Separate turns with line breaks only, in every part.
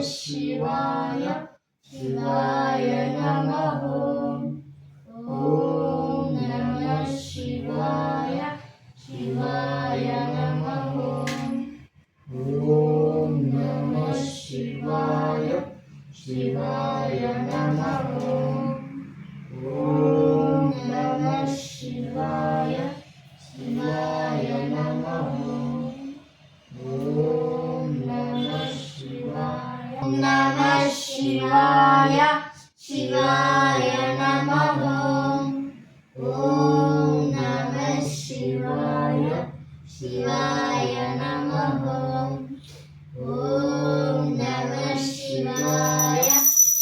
शिवाय शिवाय नमः। ॐ नमः शिवाय शिवाय नमः। ॐ नमः शिवाय शिवाय नमः। ॐ नमः शिवाय शिवाय नमः। ॐ नमः शिवाय नमः शिवाय शिवाय नमः। ॐ नमः शिवाय शिवाय नमः। ॐ नमः शिवाय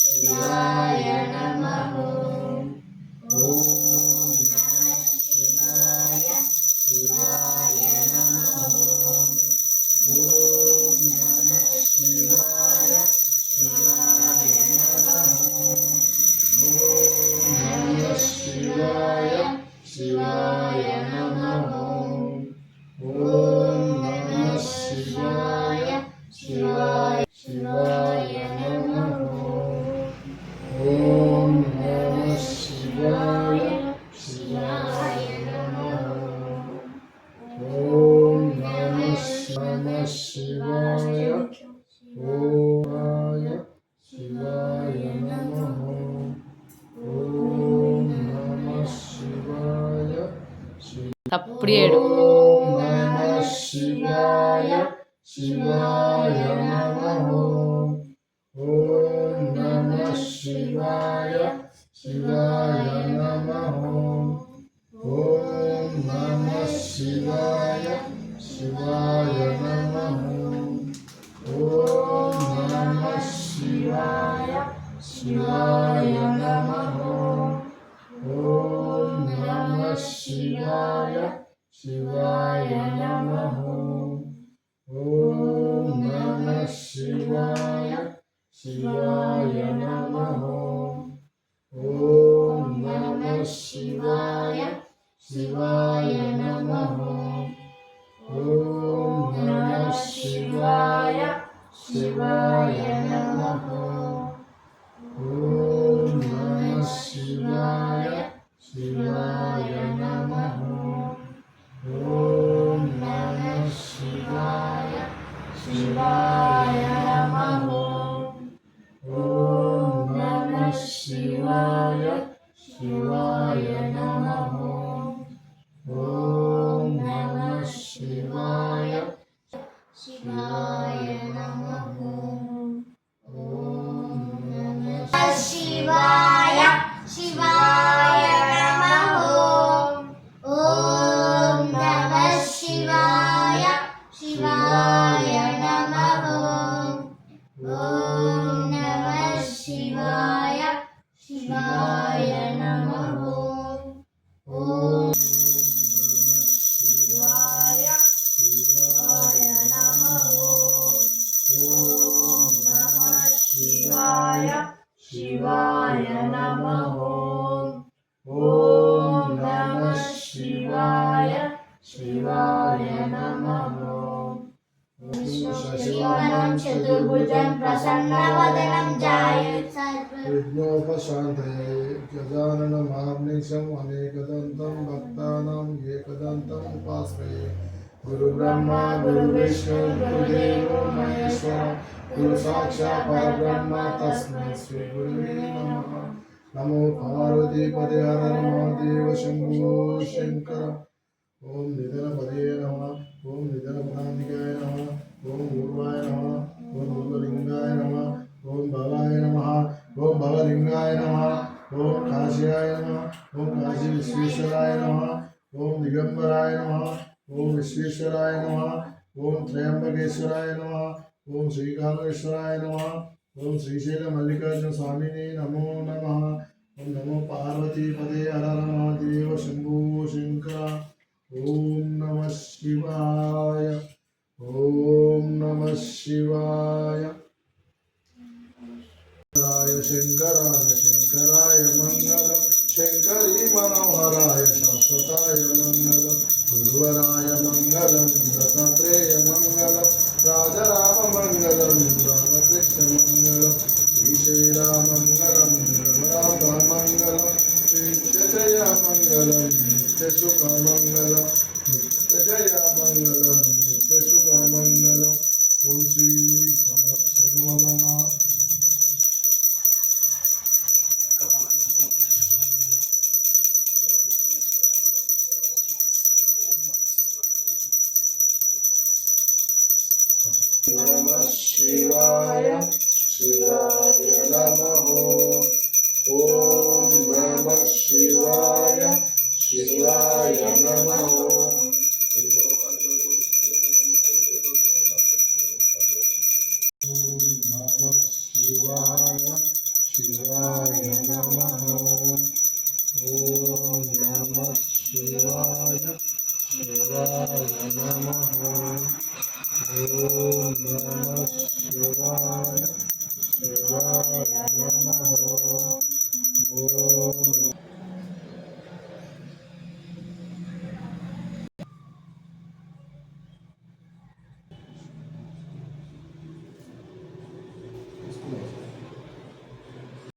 शिवाय नमः। ॐ नमः शिवाय शिवाय नमः। ॐ नमः शिवाय शिवाय नमः। ॐ नमः शिवाय शिवाय नमः। ॐ नमः शिवाय शिवाय शिवाय नमः। ॐ नमः शिवाय शिवाय नमः। ॐ नमः शिवाय ओम शिवाय नमः। ओम नमः शिवाय
तप्प्रियेडु
ओम नमः शिवाय शिवाय नमः। ओम नमः शिवाय शिवाय नमः। ओम नमः शिवाय शिवाय नमः। ओम नमः शिवाय शिवाय नमः। ओम नमः शिवाय शिवाय नमः। ओम नमः शिवाय शिवाय नमः। ओम नमः शिवाय शिवाय नमः। ओम नमः शिवाय शिवाय नमः। ओम नमः शिवाय शिवाय नमः। ओम नमः शिवाय शिवाय नमः। ओम नमः शिवाय शिवाय नमः। ओम नमः शिवाय शिवाय नमः। ओम नमः शिवाय शिवाय नमः। ओम नमः शिवाय शिवाय नमः। ओम नमः शिवाय शिवाय नमः। ओम शिवाय शिवाय नमः। ओम नमः शिवाय शिवाय नमः। ओम नमः शिवाय शिवाय नमः। शशिवर्णं चतुर्भुजं प्रसन्नवदनं ध्यायेत् गजाननमहर्निशम् अनेकदन्तं भक्तानां एकदन्तं उपास्महे। गुरुब्रह्मा गुरुविष्णु गुरुदेवो महेश्वरः गुरु साक्षात् परब्रह्म तस्मै श्री गुरुवे नमः। नमो पार्वतीपते हर महादेव शम्भो शङ्कर। ओम निधनपदे नमः। ओम निधनपदान्तिकाय नमः। ओम गुरुवाय नमः। ओम गुरुलिंगाय नमः। ओम भवाय नमः। ओम भवलिंगाय नमः। ओम काशियाय नमः। ओम काशी विश्वेश्वराय नमः। ओम दिगंबराय नमः। ओम विश्वेश्वराय नमः। ओम त्र्यंबकेश्वराय नमः। ओम श्रीकामेश्वराय नमः। ओम श्रीशैल मल्लिकार्जुन स्वामिने नमो नमः। ओम नमो पार्वतीपते हर हर महादेव शंभो शंकर। ओम नमः शिवाय। ओम नमः शिवाय। शंकराय शंकराय मंगलम शंकरी मनोहराय शाश्वताय मंगलम गुरुवराय मंगलम दत्तात्रेय मंगलम राजा राम मंगलम रामकृष्ण వలన నమ శివాయ శివాయ నమః ఓం నమ శివాయ శివాయ నమః ఓం నమ శివాయ శివాయ నమః ఓం నమ శివాయ శివాయ నమః ఓం నమ శివాయ